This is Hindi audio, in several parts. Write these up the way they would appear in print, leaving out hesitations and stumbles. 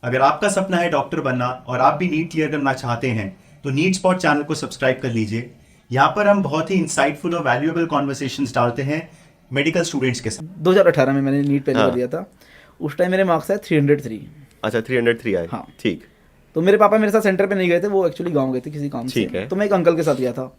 अगर आपका सपना है डॉक्टर बनना और आप भी नीट क्लियर करना चाहते हैं तो नीट स्पॉट चैनल को सब्सक्राइब कर लीजिए। यहाँ पर हम बहुत ही इंसाइटफुल और वैल्यूएबल कॉन्वर्सेशंस डालते हैं मेडिकल स्टूडेंट्स के साथ। 2018 में मैंने नीट पहली बार हाँ। दिया था। उस टाइम मेरे मार्क्स आए 303। अच्छा 303 आए। हाँ। ठीक। तो मेरे पापा मेरे साथ सेंटर पे नहीं गए थे, वो एक्चुअली गांव गए थे किसी काम ठीक से। है। तो मैं एक अंकल के साथ गया था।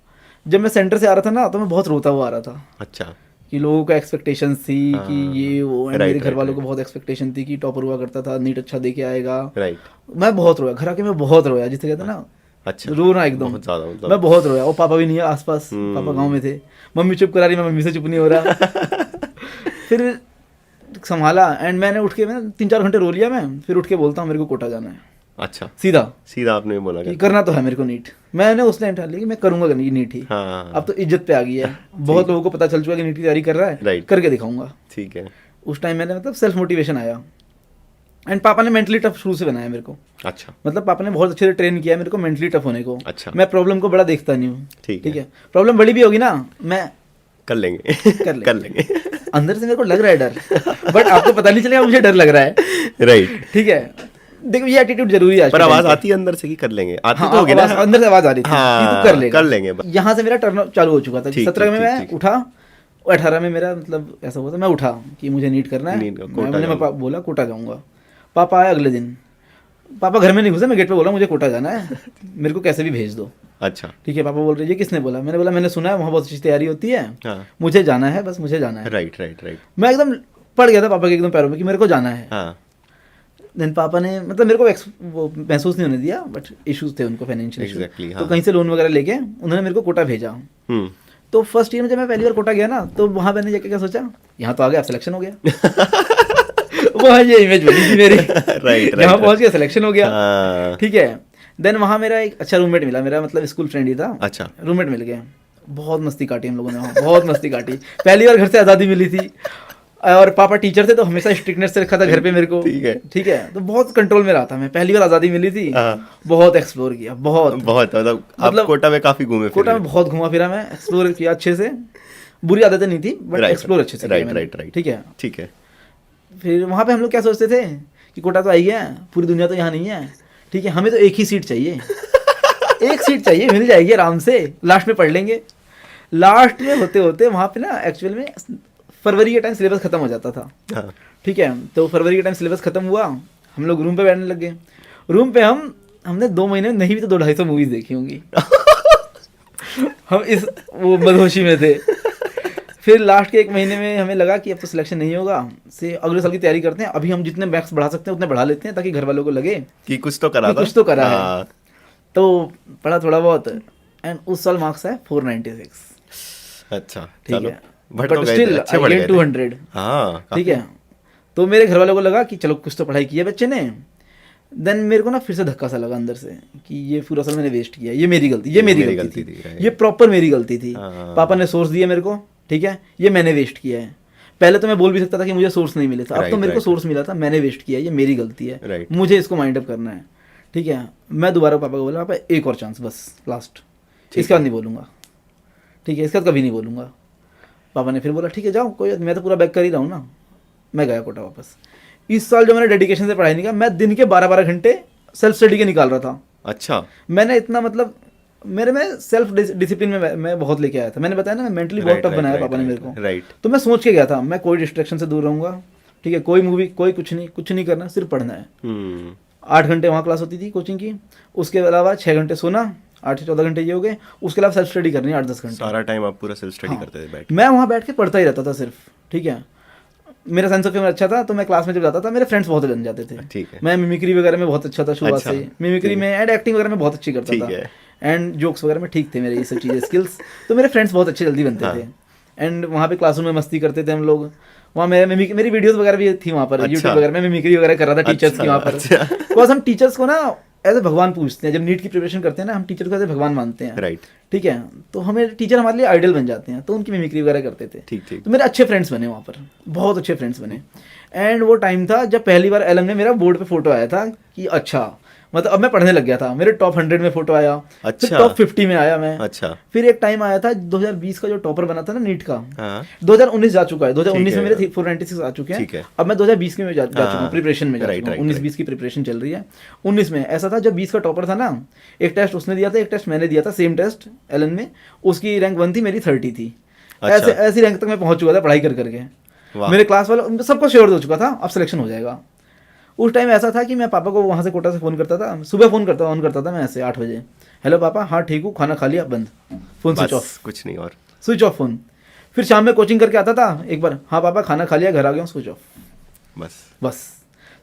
जब मैं सेंटर से आ रहा था ना, तो मैं बहुत रोता हुआ आ रहा था अच्छा। कि लोगों का एक्सपेक्टेशंस थी कि ये वो and राइट, मेरे घर वालों राइट, को बहुत एक्सपेक्टेशन थी कि टॉपर हुआ करता था, नीट अच्छा दे के आएगा। राइट। मैं बहुत रोया, घर आके मैं बहुत रोया, जिसे कहते हैं ना अच्छा। रोना एकदम। बहुत ज्यादा मतलब। मैं बहुत रोया। और पापा भी नहीं है आसपास, पापा गांव में थे। मम्मी चुप करा रही, मैं मम्मी से चुप नहीं हो रहा। फिर संभाला एंड मैंने उठ के, मैं 3-4 घंटे रो लिया। मैं फिर उठ के बोलता हूँ मेरे को कोटा जाना है। अच्छा। सीधा सीधा आपने बोला कि करना तो है मेरे को नीट। मैंने उस टाइम ठान लिया कि मैं करूंगा नीट ही। हाँ। अब तो इज्जत पे आ गई है, बहुत लोगों को पता चल चुका है कि नीट की तैयारी कर रहा है, राइट। करके दिखाऊंगा। ठीक है। उस टाइम मैंने मतलब सेल्फ मोटिवेशन आया। एंड पापा ने मेंटली टफ शुरू से बनाया मेरे को। अच्छा। मतलब पापा ने बहुत अच्छे से ट्रेन किया मेरे को मेंटली टफ होने को। अच्छा। मैं प्रॉब्लम को बड़ा देखता नहीं हूँ। ठीक ठीक है, प्रॉब्लम बड़ी भी होगी ना, मैं कर लेंगे। कर लेंगे। कर लेंगे। अंदर से मेरे को लग रहा है डर, बट आपको पता नहीं चलेगा मुझे डर लग रहा है। राइट। ठीक है, देखो ये एटीट्यूड जरूरी है आज पर के आवाज time पे। आती है अंदर से कि कर लेंगे, आती हाँ, तो होगी ना। अंदर से आवाज आ रही थी हाँ, कि तू कर लेगा, कर लेंगे। यहाँ से मेरा टर्न चालू हो चुका था। ठीक, 17 में ठीक, मैं ठीक। उठा, 18 में मेरा मतलब ऐसा हुआ था, मैं उठा कि मुझे नीट करना है। नीट का कोटा मैंने जाऊंगा। बोला कोटा जाऊंगा। पापा आए अगले दिन। पापा घर में नहीं घुसे, मैं गेट पे बोला मुझे कोटा जाना है, मेरे को कैसे भी भेज दो। अच्छा। ठीक है, पापा बोल रहे ये किसने बोला? मैंने बोला मैंने सुना है वहाँ बहुत अच्छी तैयारी होती है, हाँ। मुझे जाना है, बस मुझे जाना है। Right, right, right. मैं एकदम पड़ गया था पापा के एकदम पैरों में कि मेरे को जाना है। हाँ। देन पापा ने मतलब मेरे को वो महसूस नहीं होने दिया, बट इश्यूज थे उनको फाइनेंशियल Exactly, तो हाँ। कहीं से लोन वगैरह लेके उन्होंने मेरे को कोटा भेजा। हम्म। तो फर्स्ट ईयर में जब मैं पहली बार कोटा गया ना, तो वहाँ मैंने जाके क्या सोचा, यहाँ तो आ गया, सिलेक्शन हो गया। वहाँ ये इमेज बनी थी मेरी। राइट, यहाँ पहुँच गया, सिलेक्शन हो गया। हाँ। ठीक है, देन वहाँ मेरा एक अच्छा रूममेट मिला, मेरा मतलब स्कूल फ्रेंड ही था। अच्छा। रूममेट मिल गया, बहुत मस्ती काटी हम लोगों ने वहाँ, बहुत मस्ती काटी। पहली बार घर से आज़ादी मिली थी। और पापा टीचर थे तो हमेशा स्ट्रिक्टनेस से रखा था घर पे मेरे को। ठीक है। ठीक है, तो बहुत कंट्रोल में रहा था मैं। पहली बार आज़ादी मिली थी, हाँ। बहुत एक्सप्लोर किया, बहुत बहुत मतलब आप मतलब कोटा में काफी घूमे फिरे। कोटा में बहुत घुमा फिरा मैं, एक्सप्लोर किया अच्छे से। बुरी आदतें नहीं थी, बट Right, एक्सप्लोर अच्छे से किया right, मैंने। right, right. ठीक है, ठीक है। फिर वहाँ पे हम लोग क्या सोचते थे कि कोटा तो आई है, पूरी दुनिया तो यहाँ नहीं है। ठीक है, हमें तो एक ही सीट चाहिए। एक सीट चाहिए, मिल जाएगी आराम से, लास्ट में पढ़ लेंगे। लास्ट में होते होते वहाँ पे ना एक्चुअल में फरवरी के टाइम सिलेबस खत्म हो जाता था। हाँ। ठीक है, तो फरवरी के टाइम सिलेबस खत्म हुआ, हम लोग रूम पे बैठने लग गए। रूम पे हमने 2 महीने में नहीं भी तो 200-250 मूवीज देखी होंगी। हम इस वो मदहोशी में थे। फिर लास्ट के 1 महीने में हमें लगा कि अब तो सिलेक्शन नहीं होगा, से अगले साल की तैयारी करते हैं। अभी हम जितने मार्क्स बढ़ा सकते हैं उतने बढ़ा लेते हैं, ताकि घर वालों को लगे कि कुछ तो करा कि था। कुछ तो करा है। हाँ। तो पढ़ा थोड़ा बहुत, एंड उस साल मार्क्स है 496। अच्छा। ठीक चलो, है, बढ़ तो बट गए थे, स्टिल अच्छे बढ़ गए थे। 200। हाँ। ठीक है, तो मेरे घर वालों को लगा कि चलो कुछ तो पढ़ाई की है बच्चे ने। देन मेरे को ना फिर से धक्का सा लगा अंदर से कि ये पूरा साल मैंने वेस्ट किया, ये मेरी गलती, ये मेरी गलती थी, right. ये प्रॉपर मेरी गलती थी। हाँ। पापा ने सोर्स दिया मेरे को, ठीक है, ये मैंने वेस्ट किया है। पहले तो मैं बोल भी सकता था कि मुझे सोर्स नहीं मिले था, अब तो Right, मेरे को right. सोर्स मिला था, मैंने वेस्ट किया, ये मेरी गलती है। Right. मुझे इसको माइंड अप करना है। ठीक है, मैं दोबारा पापा को बोला, पापा एक और चांस बस, लास्ट, इसके बाद नहीं बोलूँगा। ठीक है, इसके बाद कभी नहीं बोलूँगा। पापा ने फिर बोला ठीक है जाओ, कोई, मैं तो पूरा बैक कर ही रहा हूँ ना। मैं गया कोटा वापस। इस साल जो मैंने डेडिकेशन से पढ़ाई नहीं किया, मैं दिन के 12-12 घंटे सेल्फ स्टडी के निकाल रहा था। अच्छा। मैंने इतना मतलब मेरे में सेल्फ डिसिप्लिन में मैं बहुत लेके आया था। मैंने बताया ना, मैं मेंटली बहुत Right, टफ right, बनाया right, पापा ने right, मेरे को। राइट। तो मैं सोच के गया था, मैं कोई डिस्ट्रैक्शन से दूर रहूंगा। ठीक है, कोई मूवी, कोई कुछ नहीं करना, सिर्फ पढ़ना है। 8 घंटे वहाँ क्लास होती थी कोचिंग की, उसके अलावा 6 घंटे सोना, 8 से 14 घंटे ये हो गए। उसके अलावा सेल्फ स्टडी करनी 8-10 घंटे। सारा टाइम आप पूरा सेल्फ स्टडी हाँ। करते थे बैठ मैं वहाँ बैठ के पढ़ता ही रहता था सिर्फ। ठीक है, मेरा सेंस ऑफ ह्यूमर अच्छा था, तो मैं क्लास में जब जाता था मेरे फ्रेंड्स बहुत बन जाते थे। ठीक है। मैं मिमिक्री वगैरह में बहुत अच्छा था शुरुआत अच्छा, से। मिमिक्री ठीक में एंड एक्टिंग वगैरह में बहुत अच्छी करता ठीक था, है। एंड जोक्स वगैरह में ठीक थे मेरे, ये सब चीज़ें स्किल्स। तो मेरे फ्रेंड्स बहुत अच्छे जल्दी बनते हाँ। थे। एंड वहाँ पे क्लासरूम में मस्ती करते थे हम लोग। वहाँ मेरी वीडियोस वगैरह भी थी वहाँ पर, अच्छा। यूट्यूब वगैरह में मिमिक्री वगैरह कर रहा था टीचर्स की वहाँ पर। अच्छा। बिकॉज हम टीचर्स को ना एज ए भगवान पूछते हैं। जब नीट की प्रिपरेशन करते हैं ना, हम टीचर को एज ए भगवान मानते हैं। राइट। ठीक है, तो हमें टीचर हमारे लिए आइडल बन जाते हैं, तो उनकी मिमिक्री वगैरह करते थे। ठीक ठीक। तो मेरे अच्छे फ्रेंड्स बने वहाँ पर, बहुत अच्छे फ्रेंड्स बने। एंड वो टाइम था जब पहली बार एलएम में मेरा बोर्ड पे फोटो आया था कि अच्छा मतलब अब मैं पढ़ने लग गया था, मेरे टॉप 100 में फोटो आया, फिर अच्छा। टॉप 50 में आया मैं। अच्छा। फिर एक टाइम आया था 2020 का जो टॉपर बना था ना नीट का, हाँ 2019 जा चुका है, 2019 में ठीक है। मेरे 496 आ चुके ठीक है। हैं। अब मैं 2020 में जा चुका हूँ, हाँ, प्रिपरेशन में जा राइट, चुका हूँ, राइट, 19-20 की प्रिपरेशन चल रही है। 19 में ऐसा था, जब 20 का टॉपर था ना, एक टेस्ट उसने दिया था, एक टेस्ट मैंने दिया था, सेम टेस्ट एलन में, उसकी रैंक 1 थी, मेरी 30 थी। अच्छा। ऐसे ऐसी रैंक तक मैं पहुंच चुका था पढ़ाई कर करके। वाह। मेरे क्लास वाले सबको श्योर हो चुका था अब सिलेक्शन हो जाएगा। उस टाइम ऐसा था कि मैं पापा को वहाँ से कोटा से फ़ोन करता था, सुबह फ़ोन करता ऑन करता था मैं ऐसे 8 बजे, हेलो पापा, हाँ ठीक हूँ, खाना खा लिया, बंद, फ़ोन स्विच ऑफ, बस कुछ नहीं और। Switch off phone. फिर शाम में कोचिंग करके आता था एक बार, हाँ पापा खाना खा लिया, घर आ गया हूँ, स्विच ऑफ, बस।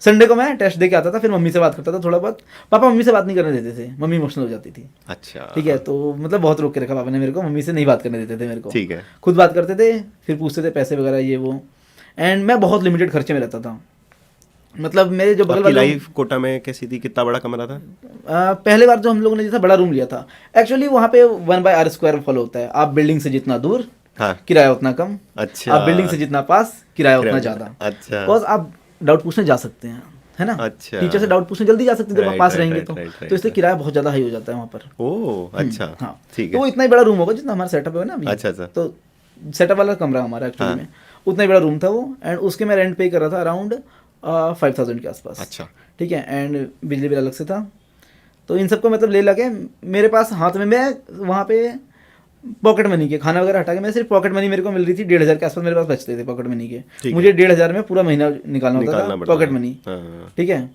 संडे को मैं टेस्ट दे के आता था, फिर मम्मी से बात करता था थोड़ा बहुत। पापा मम्मी से बात नहीं करने देते थे, मम्मी इमोशनल हो जाती थी। अच्छा। ठीक है, तो मतलब बहुत रोक के रखा पापा ने मेरे को, मम्मी से नहीं बात करने देते थे मेरे को। ठीक है। खुद बात करते थे, फिर पूछते थे पैसे वगैरह ये वो। एंड मैं बहुत लिमिटेड खर्चे में रहता था, मतलब मेरे जो बगल आपकी वाले लाइफ कोटा में कैसी थी, कितना बड़ा कमरा था? पहले बार जो हम लोगों ने जैसा बड़ा रूम लिया था, एक्चुअली वहाँ पे 1/r² फॉलो होता है, आप बिल्डिंग से जितना दूर हाँ। किराया उतना कम, अच्छा। आप बिल्डिंग से जितना पास किराया उतना किराया ज़्यादा। अच्छा। बिकॉज आप डाउट पूछने जा सकते हैं, है ना। अच्छा। टीचर से डाउट पूछने जल्दी जा सकते हैं जब आप Right, पास right, रहेंगे right, तो। right, right, तो इसलिए right. किराया बहुत ज़्यादा हाई हो जाता है वहाँ पर। ओह अच्छा। हाँ ठीक तो वो है। इतना ही बड़ा रूम होगा जितना हमारा सेटअप है ना अभी। अच्छा, अच्छा। तो सेटअप वाला कमरा हमारा एक्चुअली हाँ। में उतना ही बड़ा रूम था वो। एंड उसके मैं रेंट पे कर रहा था अराउंड 5000 के आसपास। अच्छा। ठीक है, एंड बिजली बिल अलग से था। तो इन सबको मतलब ले लगे मेरे पास हाथ में, मैं वहाँ पे पॉकेट मनी के खाना वगैरह हटा के मैं सिर्फ पॉकेट मनी मेरे को मिल रही थी 1500 के आसपास मेरे पास बचते थे पॉकेट मनी के। ठीक मुझे है। 1500 में पूरा महीना निकालना होता निकालना था पड़ता पॉकेट है। मनी। हाँ। ठीक है,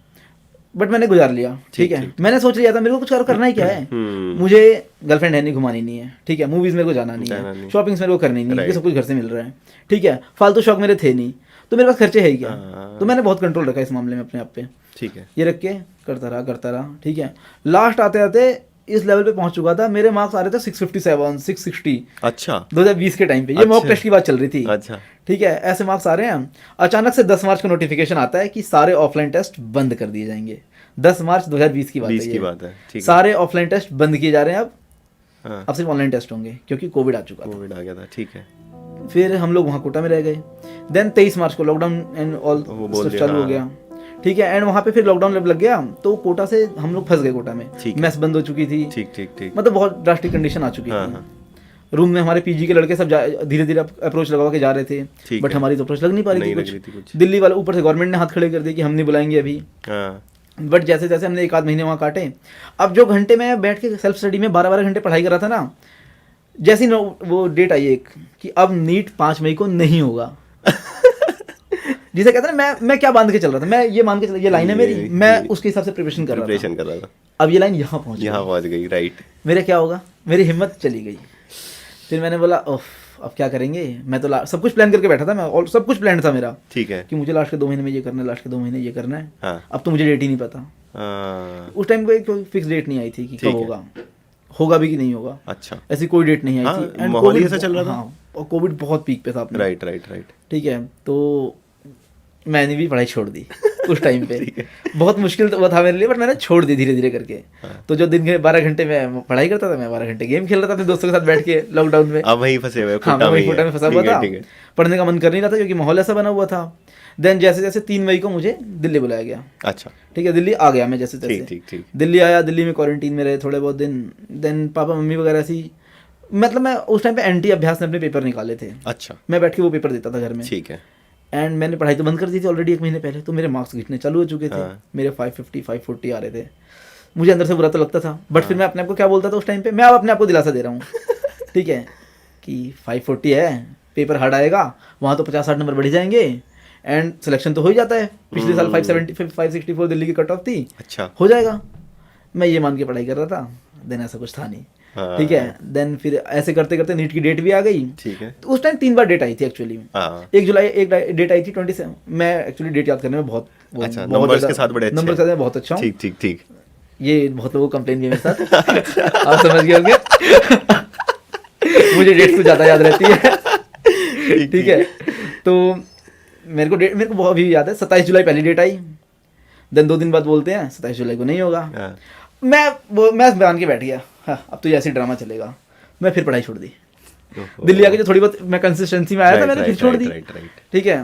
बट मैंने गुजार लिया। ठीक है, ठीक। मैंने सोच लिया था मेरे को कुछ करना ही क्या है, मुझे गर्लफ्रेंड है नहीं, घुमानी नहीं है। ठीक है, मूवीज मेरे को जाना नहीं है, शॉपिंग्स मेरे को करनी नहीं है, Right. सब कुछ घर से मिल रहा है। ठीक है, फालतू शौक मेरे थे नहीं, तो मेरे पास खर्चे है ही क्या। हाँ। तो मैंने बहुत कंट्रोल रखा इस मामले में अपने आप पे। ठीक है। ये रख के करता रहा। ठीक है, लास्ट आते आते इस लेवल पे पहुंच चुका था, मेरे मार्क्स आ रहे थे 657 660 अच्छा। 2020 के टाइम पे। ये मॉक अच्छा। टेस्ट की बात चल रही थी। अच्छा। ठीक है, ऐसे मार्क्स आ रहे हैं। अचानक से 10 मार्च को नोटिफिकेशन आता है कि सारे ऑफलाइन टेस्ट बंद कर दिए जाएंगे। 10 मार्च 2020 की बात 20 है की ये। बात है। ठीक है। सारे ऑफलाइन टेस्ट बंद किए जा रहे हैं अब। हाँ। अब सिर्फ ऑनलाइन टेस्ट होंगे क्योंकि कोविड आ चुका था। कोविड आ गया था। ठीक है। फिर हम लोग वहाँ कोटा में रह गए। देन 23 मार्च को लॉकडाउन एंड ऑल वो बोल दिया, चालू हो हाँ। गया। ठीक है, एंड वहाँ पे फिर लॉकडाउन लग गया, तो कोटा से हम लोग फंस गए कोटा में। ठीक है। मैस बंद हो चुकी थी। ठीक ठीक ठीक। मतलब बहुत ड्रास्टिक कंडीशन आ चुकी हाँ, थी। हाँ। रूम में हमारे पीजी के लड़के सब धीरे धीरे अप्रोच लगा के जा रहे थे, ठीक बट है। हमारी तो अप्रोच लग नहीं पा रही नहीं थी लग रही थी कुछ। दिल्ली वाले ऊपर से गवर्नमेंट ने हाथ खड़े कर दिए कि हम नहीं बुलाएंगे अभी। हाँ। बट जैसे जैसे हमने 1 आध महीने वहाँ काटे, अब जो घंटे में बैठ के सेल्फ स्टडी में 12-12 घंटे पढ़ाई कर रहा था ना, जैसी वो डेट आई एक कि अब नीट 5 मई को नहीं होगा। जिसे कहते हैं ना, मैं क्या बांध के चल रहा था, मैं ये मान के चल, ये लाइन है मेरी, मैं उसके हिसाब से प्रिपरेशन कर रहा था। अब ये लाइन यहाँ पहुँच गई। राइट। मेरे क्या होगा, मेरी हिम्मत चली गई। फिर मैंने बोला ओफ अब क्या करेंगे। मैं तो सब कुछ प्लान करके बैठा था मैं, और सब कुछ प्लान था मेरा। ठीक है। कि मुझे लास्ट के 2 महीने में ये करना है, लास्ट के 2 महीने ये करना है। हाँ। अब तो मुझे डेट ही नहीं पता। हाँ। उस टाइम पे कोई फिक्स डेट नहीं आई थी कि ठीक कब है। होगा भी कि नहीं होगा। अच्छा। ऐसी कोई डेट नहीं आई हाँ, थी। एंड माहौल ही ऐसा चल रहा था। हाँ, और कोविड बहुत पीक पे था अपने। Right right right. ठीक है, तो मैंने भी पढ़ाई छोड़ दी उस टाइम पे। ठीक है। बहुत मुश्किल तो वो था मेरे लिए, बट मैंने छोड़ दी धीरे धीरे करके। तो जो दिन के 12 घंटे मैं पढ़ाई करता था, मैं 12 घंटे गेम खेल रहा था अपने दोस्तों के साथ बैठ के लॉकडाउन में। अब वहीं फंसे हुए। हाँ, मैं वहीं कोटा में फंसा हुआ था। ठीक है। पढ़ने का मन कर नहीं रहा था क्योंकि माहौल ऐसा बना हुआ था। देन जैसे जैसे 3 मई को मुझे दिल्ली बुलाया गया। अच्छा। ठीक है, दिल्ली आ गया मैं जैसे ठीक तैसे। ठीक ठीक। दिल्ली आया, दिल्ली में क्वारंटीन में रहे थोड़े बहुत दिन। देन पापा मम्मी वगैरह ऐसी, मतलब मैं उस टाइम पे एंटी अभ्यास ने अपने पेपर निकाले थे। अच्छा। मैं बैठ के वो पेपर देता था घर में। ठीक है। एंड मैंने पढ़ाई तो बंद कर दी थी ऑलरेडी 1 महीने पहले, तो मेरे मार्क्स गिरने चालू हो चुके थे। हाँ। मेरे 550 540 आ रहे थे। मुझे अंदर से बुरा तो लगता था, बट फिर मैं अपने आप को क्या बोलता था उस टाइम पे, मैं अब अपने आप को दिलासा दे रहा हूँ ठीक है, कि 540 है, पेपर हार्ड आएगा, वहाँ तो 50-60 नंबर बढ़ जाएंगे एंड सिलेक्शन तो हो ही जाता है। पिछले साल 564 दिल्ली की कट ऑफ थी। अच्छा। हो जाएगा, मैं ये मान के पढ़ाई कर रहा था। देन ऐसा कुछ था नहीं। हाँ। ठीक है, देन फिर ऐसे करते करते नीट की डेट भी आ गई। ठीक है। तो उस टाइम 3 बार डेट आई थी एक्चुअली। हाँ। 1 जुलाई एक डेट आई थी 27। मैं एक्चुअली डेट याद करने में बहुत अच्छा, नंबर्स के साथ बड़े अच्छे। नंबर के साथ मैं बहुत अच्छा हूँ। ठीक ठीक ठीक। ये बहुत लोगों को कंप्लेन भी है मेरे साथ आप समझ गए होंगे मुझे डेट तो ज़्यादा याद रहती है। ठीक है, तो मेरे को बहुत अभी याद है, 27 जुलाई पहली डेट आई। देन 2 दिन बाद बोलते हैं 27 जुलाई को नहीं होगा। हाँ। मैं मान के बैठ गया, हाँ अब तो ऐसे ड्रामा चलेगा। मैं फिर पढ़ाई छोड़ दी। ओहो। दिल्ली आके जो थोड़ी बहुत मैं कंसिस्टेंसी में आया था, Right, मैंने फिर right, छोड़ right, दी। right, right. ठीक है,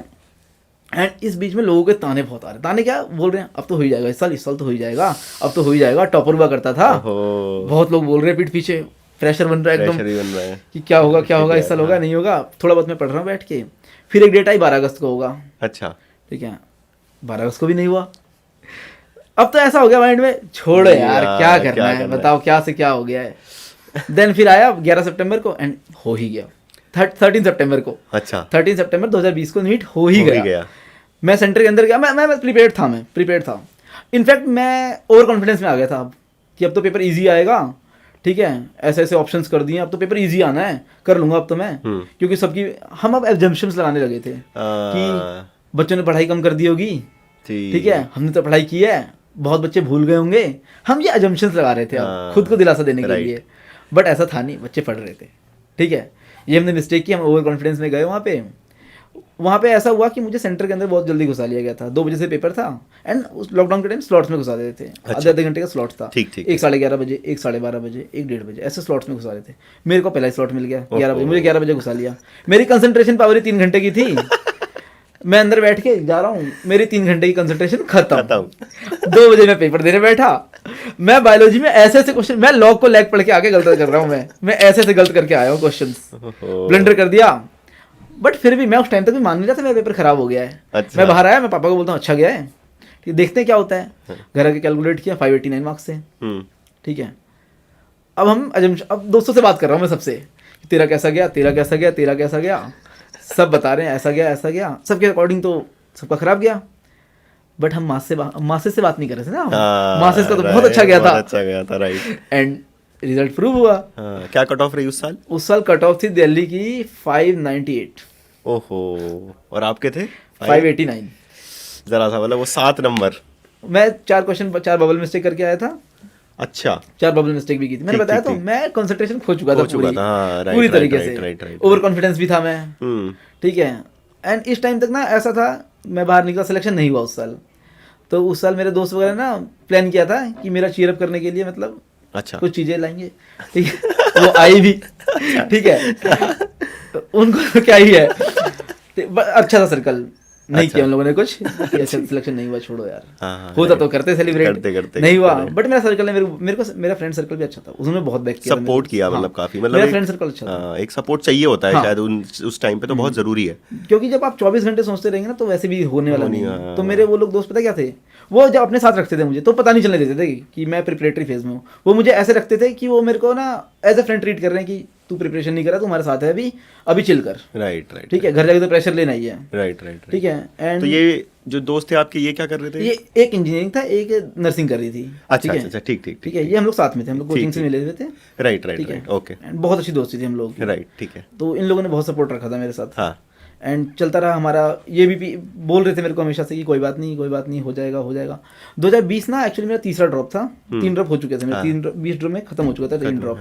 एंड इस बीच में लोगों के ताने बहुत आ रहे, ताने क्या बोल रहे हैं, अब तो हो ही जाएगा इस साल तो हो ही जाएगा, अब तो हो ही जाएगा, टॉपर हुआ करता था। ओहो, बहुत लोग बोल रहे हैं पीठ पीछे, प्रेशर बन रहा है प्रेशर एकदम ही बन रहा है। कि क्या होगा इस साल होगा नहीं होगा। थोड़ा बहुत मैं पढ़ रहा हूँ बैठ के, फिर एक डेट आई 12 अगस्त को होगा, अच्छा, ठीक है, 12 अगस्त को भी नहीं हुआ। अब तो ऐसा हो गया माइंड में, छोड़ो यार क्या करना है, बताओ क्या से क्या हो गया है। देन फिर आया 11 सितंबर को एंड हो ही गया, 13 सितंबर को, अच्छा 13 सितंबर 2020 को नीट हो ही गया। मैं सेंटर के अंदर गया, मैं प्रिपेयर्ड था। इनफैक्ट मैं ओवर कॉन्फिडेंस में आ गया था अब कि अब तो पेपर इजी आएगा, ठीक है, ऐसे ऐसे ऑप्शंस कर दिए, अब तो पेपर इजी आना है, कर लूंगा अब तो मैं। क्योंकि सबकी हम अब एग्जम्पशंस लगाने लगे थे कि बच्चों ने पढ़ाई कम कर दी होगी, ठीक है, हमने तो पढ़ाई की है, बहुत बच्चे भूल गए होंगे, हम ये एजम्पशंस लगा रहे थे अब खुद को दिलासा देने के लिए। बट ऐसा था नहीं, बच्चे पढ़ रहे थे, ठीक है, ये हमने मिस्टेक की, हम ओवर कॉन्फिडेंस में गए वहाँ पे ऐसा हुआ कि मुझे सेंटर के अंदर बहुत जल्दी घुसा लिया गया था। 2 बजे से पेपर था एंड उस लॉकडाउन के टाइम स्लॉट्स में घुसा देते थे, आधे घंटे का स्लॉट था, ठीक, 1 साढ़े 11 बजे, 1 साढ़े 12 बजे, 1 डेढ़ बजे, ऐसे स्लॉट्स में घुसा देते। मेरे को पहला ही स्लॉट मिल गया 11 बजे, मुझे 11 बजे घुसा लिया। मेरी कंसंट्रेशन पावर ही 3 घंटे की थी, मैं अंदर बैठ के जा रहा हूँ, मेरी 3 घंटे की कंसंट्रेशन खत्म। 2 बजे मैं पेपर देने बैठा, मैं बायोलॉजी में ऐसे ऐसे क्वेश्चन, मैं लॉग को लैग पढ़ के आके गलत कर रहा हूँ, मैं ऐसे ऐसे गलत करके आया हूँ, क्वेश्चन ब्लंडर कर दिया। बट फिर भी मैं उस टाइम तक भी मान नहीं रहा था मेरा पेपर खराब हो गया है। अच्छा। मैं बाहर आया, मैं पापा को बोलता हूँ अच्छा गया है, ठीक, देखते हैं क्या होता है। घर आके कैलकुलेट किया, 589 मार्क्स से, ठीक है। अब अब दोस्तों से बात कर रहा हूँ मैं सबसे, तेरा कैसा गया, तेरा कैसा गया, तेरा कैसा गया, सब बता रहे हैं ऐसा गया, सबके अकॉर्डिंग तो सबका खराब गया। बट हम मासेस से बात नहीं कर रहे थे ना, मासेस का तो बहुत अच्छा गया था, राइट। एंड रिजल्ट प्रूव हुआ। क्या कट ऑफ रही उस साल? उस साल कट ऑफ थी दिल्ली की 598। ओहो, और आपके थे 589। जरा सा मतलब वो 7 नंबर। मैं 4 बबल मिस्टेक करके आया था। अच्छा, 4 बबल मिस्टेक भी की थी, मैंने बताया तो, मैं कंसंट्रेशन खो चुका था पूरी तरीके से, ओवर कॉन्फिडेंस भी था मैं, ठीक है। एंड इस टाइम तक ना ऐसा था, मैं बाहर निकला, सिलेक्शन नहीं हुआ उस साल। तो उस साल मेरे दोस्त वगैरह ना प्लान किया था कि मेरा चीयर अप करने के लिए, मतलब अच्छा, कुछ चीजें लाएंगे, ठीक है, वो आई भी, ठीक है, उनको क्या ही है, अच्छा था सर्कल, नहीं किया हम लोगों ने कुछ, अच्छा सिलेक्शन नहीं हुआ, छोड़ो यार, होता तो करते सेलिब्रेट, नहीं हुआ। बट मेरा सर्कल ने मेरे को, मेरा फ्रेंड सर्कल भी अच्छा था, उसने बहुत बैक किया, सपोर्ट किया, मतलब काफी, मतलब मेरा फ्रेंड सर्कल अच्छा था। एक सपोर्ट चाहिए होता है शायद उस टाइम पे, तो बहुत जरूरी है, क्योंकि जब आप 24 घंटे सोचते रहेंगे ना तो वैसे भी होने वाला नहीं। तो मेरे वो लोग दोस्त पता क्या थे, वो जब अपने साथ रखते थे मुझे, तो पता नहीं चलने देते थे कि मैं प्रिपरेटरी फेज में हूँ। वो मुझे ऐसे रखते थे कि वो मेरे को ना एज ए फ्रेंड ट्रीट कर रहे हैं कि तू प्रिपरेशन नहीं कर रहा, तू हमारे साथ है, अभी चिल कर, राइट, ठीक है, घर जाके तो प्रेशर लेना ही है, राइट, ठीक है। एंड तो ये जो दोस्त थे आपके, ये क्या कर रहे थे? ये एक इंजीनियरिंग था, एक नर्सिंग कर रही थी। अच्छा, ठीक है, ये हम लोग साथ में थे, हम लोग कोचिंग से मिले हुए थे, राइट, ओके। बहुत अच्छी दोस्ती थी हम लोग, राइट, ठीक है। तो इन लोगों ने बहुत सपोर्ट रखा था मेरे साथ, हाँ। एंड चलता रहा हमारा। ये भी बोल रहे थे मेरे को हमेशा से कि कोई बात नहीं हो जाएगा। 2020 ना एक्चुअली मेरा तीसरा ड्रॉप था, 3 ड्रॉप हो चुके थे मेरे, 20 ड्रॉप में खत्म हो चुका था 3 ड्रॉप।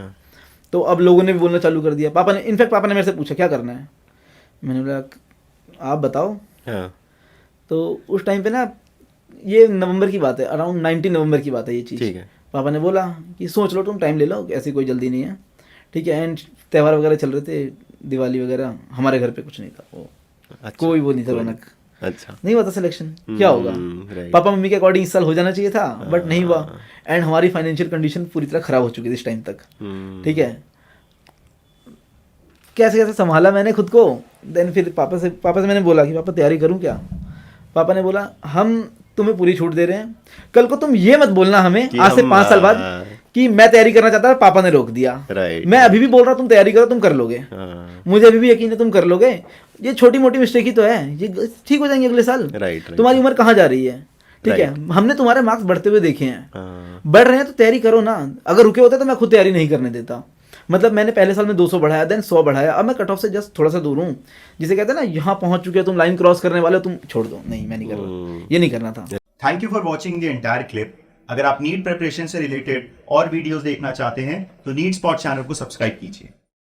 तो अब लोगों ने भी बोलना चालू कर दिया, पापा ने मेरे से पूछा क्या करना है, मैंने बोला आप बताओ। तो उस टाइम पे ना, ये नवंबर की बात है, अराउंड 19 नवंबर की बात है ये चीज़। पापा ने बोला कि सोच लो, तुम टाइम ले लो, ऐसी कोई जल्दी नहीं है, ठीक है। एंड त्यौहार वगैरह चल रहे थे, दिवाली वगैरह, हमारे घर पे कुछ नहीं था, वो कोई वो नहीं था रौनक, अच्छा नहीं हुआ था सिलेक्शन, क्या होगा, पापा मम्मी के अकॉर्डिंग इस साल हो जाना चाहिए था, बट नहीं हुआ। एंड हमारी फाइनेंशियल कंडीशन पूरी तरह खराब हो चुकी थी इस टाइम तक, ठीक है। कैसे संभाला मैंने खुद को। देन फिर पापा से मैंने बोला कि पापा तैयारी करूं क्या। पापा ने बोला हम तुम्हें पूरी छूट दे रहे हैं, कल को तुम ये मत बोलना हमें आज से 5 साल बाद कि मैं तैयारी करना चाहता था, पापा ने रोक दिया। मैं अभी भी बोल रहा हूँ तुम तैयारी करो, तुम कर लोगे, मुझे अभी भी यकीन है तुम कर लोगे, ये छोटी मोटी मिस्टेक ही तो है, ये ठीक हो जाएंगे अगले साल। तुम्हारी उम्र कहाँ जा रही है, ठीक है, हमने तुम्हारे मार्क्स बढ़ते हुए देखे हैं, बढ़ रहे हैं तो तैयारी करो ना। अगर रुके होते तो मैं खुद तैयारी नहीं करने देता। मतलब मैंने पहले साल में 200 बढ़ाया, देन 100 बढ़ाया, अब मैं कट ऑफ से जस्ट थोड़ा सा दूर हूँ। जिसे कहते हैं ना, यहाँ पहुंच चुके हो तुम, लाइन क्रॉस करने वाले हो तुम, छोड़ दो, नहीं मैं नहीं कर रहा, ये नहीं करना था। Thank you for watching the entire clip. अगर आप नीट प्रिपरेशन से रिलेटेड और वीडियोस देखना चाहते हैं तो नीट स्पॉट चैनल को सब्सक्राइब कीजिए।